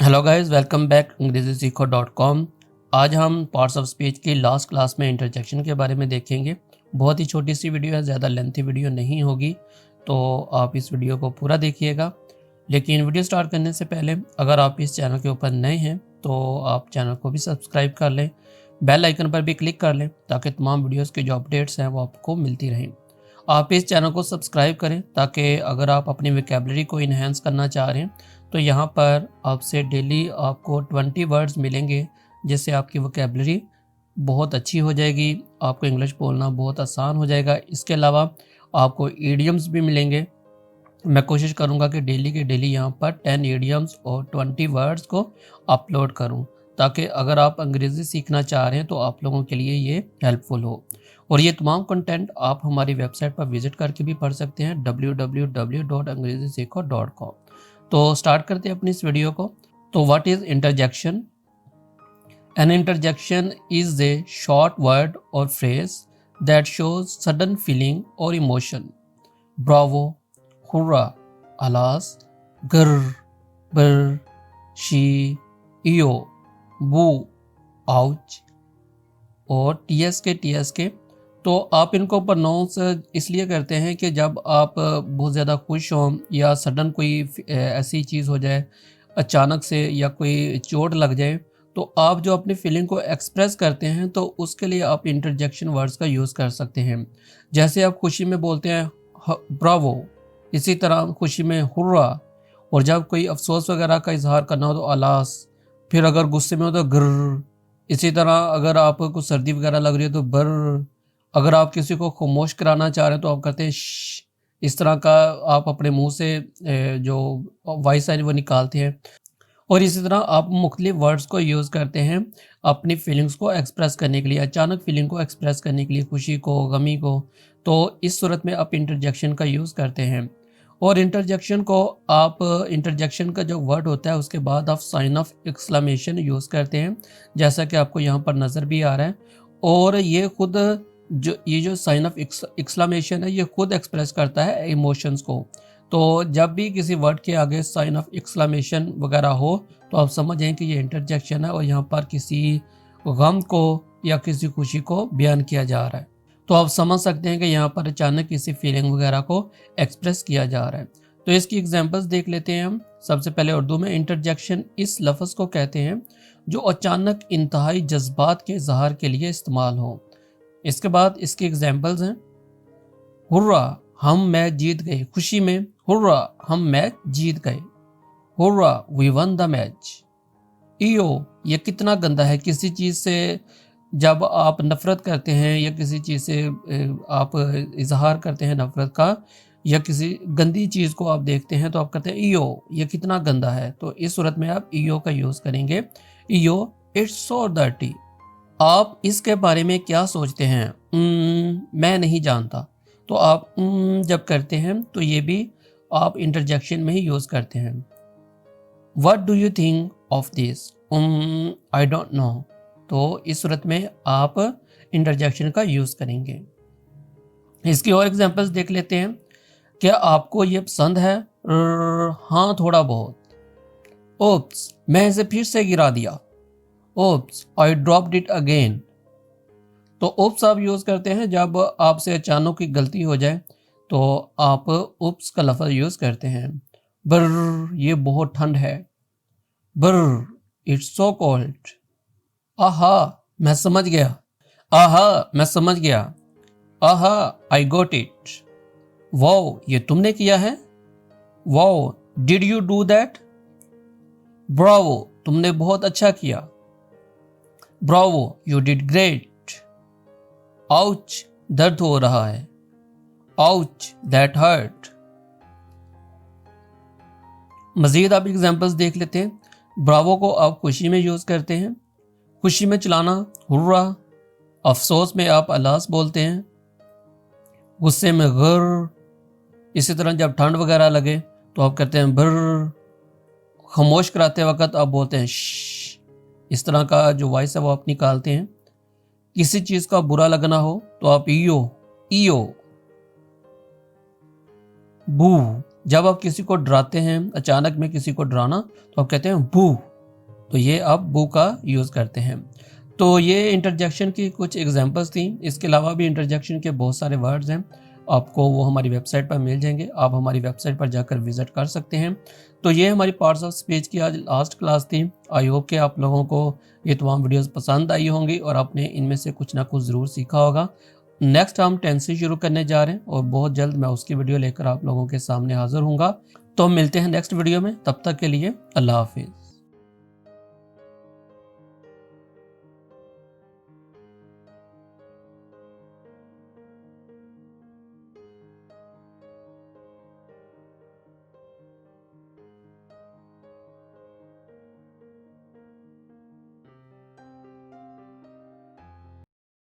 Hello guys, welcome back अंग्रेजी सीखो .com। आज हम पार्ट्स ऑफ स्पीच की लास्ट क्लास में इंटरजेक्शन के बारे में देखेंगे। बहुत ही छोटी सी वीडियो है, ज़्यादा लेंथी वीडियो नहीं होगी, तो आप इस वीडियो को पूरा देखिएगा। लेकिन वीडियो स्टार्ट करने से पहले अगर आप इस चैनल के ऊपर नए हैं तो आप चैनल को भी सब्सक्राइब कर लें, बेल आइकन पर भी क्लिक कर लें ताकि तमाम वीडियोज़ की जो अपडेट्स हैं वो आपको मिलती रहें। आप इस चैनल को सब्सक्राइब करें ताकि अगर आप अपनी वोकैबुलरी को इन्हेंस करना चाह रहे हैं तो यहाँ पर आपसे डेली आपको 20 वर्ड्स मिलेंगे, जिससे आपकी वोकैबुलरी बहुत अच्छी हो जाएगी, आपको इंग्लिश बोलना बहुत आसान हो जाएगा। इसके अलावा आपको ईडियम्स भी मिलेंगे। मैं कोशिश करूँगा कि डेली के डेली यहाँ पर 10 ईडियम्स और 20 वर्ड्स को अपलोड करूँ, ताकि अगर आप अंग्रेज़ी सीखना चाह रहे हैं तो आप लोगों के लिए ये हेल्पफुल हो। और ये तमाम कंटेंट आप हमारी वेबसाइट पर विजिट करके भी पढ़ सकते हैं www.अंग्रेजीसीखो.com। तो स्टार्ट करते हैं अपनी इस वीडियो को। तो what is interjection? An interjection is a short word और phrase that shows sudden feeling और emotion. Bravo, hurrah, alas, grr, brr, she, इयो, बू, आउच और टीएसके। तो आप इनको प्रोनाउंस इसलिए करते हैं कि जब आप बहुत ज़्यादा खुश हों या सडन कोई ऐसी चीज़ हो जाए अचानक से, या कोई चोट लग जाए, तो आप जो अपनी फीलिंग को एक्सप्रेस करते हैं तो उसके लिए आप इंटरजेक्शन वर्ड्स का यूज़ कर सकते हैं। जैसे आप खुशी में बोलते हैं ब्रावो, इसी तरह खुशी में हुर्रा, और जब कोई अफसोस वगैरह का इजहार करना हो तो अलास, फिर अगर गुस्से में हो तो गर, इसी तरह अगर आपको कुछ सर्दी वगैरह लग रही है तो बर, अगर आप किसी को खामोश कराना चाह रहे हैं तो आप कहते हैं श। इस तरह का आप अपने मुंह से जो वॉइस है वो निकालते हैं। और इसी तरह आप मुख्तलिफ वर्ड्स को यूज़ करते हैं अपनी फीलिंग्स को एक्सप्रेस करने के लिए, अचानक फीलिंग को एक्सप्रेस करने के लिए, खुशी को, गमी को। तो इस सूरत में आप इंटरजेक्शन का यूज़ करते हैं। और इंटरजेक्शन को आप इंटरजेक्शन का जो वर्ड होता है उसके बाद आप साइन ऑफ एक्सक्लेमेशन यूज़ करते हैं, जैसा कि आपको यहाँ पर नज़र भी आ रहा है। और ये खुद ये जो साइन ऑफ एक्सक्लेमेशन है ये खुद एक्सप्रेस करता है इमोशंस को। तो जब भी किसी वर्ड के आगे साइन ऑफ एक्सक्लेमेशन वगैरह हो तो आप समझ जाएं कि ये इंटरजेक्शन है और यहाँ पर किसी गम को या किसी खुशी को बयान किया जा रहा है। तो आप समझ सकते हैं कि यहाँ पर अचानक किसी फीलिंग वगैरह को एक्सप्रेस किया जा रहा है। तो इसकी एग्जांपल्स देख लेते हैं हम। सबसे पहले उर्दू में इंटरजेक्शन इस लफ्ज़ को कहते हैं जो अचानक इंतहाई जज्बात के इजहार के लिए इस्तेमाल हो। इसके बाद इसके एग्जांपल्स हैं हुर्रा, हम मैच जीत गए। खुशी में हुर्रा, हम मैच जीत गए। Hurray, we won the match. इयो, ये कितना गंदा है। किसी चीज़ से जब आप नफ़रत करते हैं या किसी चीज़ से आप इजहार करते हैं नफ़रत का, या किसी गंदी चीज़ को आप देखते हैं तो आप कहते हैं इयो, ये कितना गंदा है। तो इस सूरत में आप इयो का यूज़ करेंगे। इयो, इट्स सो डर्टी। आप इसके बारे में क्या सोचते हैं? मैं नहीं जानता। तो आप जब करते हैं तो ये भी आप इंटरजेक्शन में ही यूज़ करते हैं। What do you think of this? I don't know. तो इस सूरत में आप इंटरजेक्शन का यूज़ करेंगे। इसकी और एग्जांपल्स देख लेते हैं। क्या आपको ये पसंद है? हाँ, थोड़ा बहुत। ओप्स, मैं इसे फिर से गिरा दिया। Oops, I dropped it again. तो ओप्स आप यूज़ करते हैं जब आपसे अचानक कोई गलती हो जाए तो आप ओप्स का लफ्ज़ यूज़ करते हैं। बर, ये बहुत ठंड है। बर, इट्स सो कोल्ड। आहा, मैं समझ गया। आहा, मैं समझ गया। आहा, आई गॉट इट। वाओ, ये तुमने किया है। Wow, did you do that? Bravo, तुमने बहुत अच्छा किया। Bravo, you did great. Ouch, दर्द हो रहा है। Ouch, that hurt. मजीद आप एग्जांपल्स देख लेते हैं। ब्रावो को आप खुशी में यूज़ करते हैं। खुशी में चलाना हुर्रा। अफसोस में आप अलास बोलते हैं। गुस्से में गर। इसी तरह जब ठंड वगैरह लगे तो आप कहते हैं बर। खामोश कराते वक्त आप बोलते हैं श। इस तरह का जो वॉइस है वो आप निकालते हैं। किसी चीज़ का बुरा लगना हो तो आप इयो, इयो। बू, जब आप किसी को डराते हैं, अचानक में किसी को डराना, तो आप कहते हैं बू। तो ये आप बू का यूज़ करते हैं। तो ये इंटरजेक्शन की कुछ एग्जांपल्स थी। इसके अलावा भी इंटरजेक्शन के बहुत सारे वर्ड्स हैं, आपको वो हमारी वेबसाइट पर मिल जाएंगे, आप हमारी वेबसाइट पर जाकर विजिट कर सकते हैं। तो ये हमारी पार्ट्स ऑफ स्पीच की आज लास्ट क्लास थी। आई होप कि आप लोगों को ये तमाम वीडियोस पसंद आई होंगी और आपने इनमें से कुछ ना कुछ ज़रूर सीखा होगा। नेक्स्ट हम टेंस से शुरू करने जा रहे हैं और बहुत जल्द मैं उसकी वीडियो लेकर आप लोगों के सामने हाजिर हूँगा। तो मिलते हैं नेक्स्ट वीडियो में, तब तक के लिए अल्लाह हाफिज़।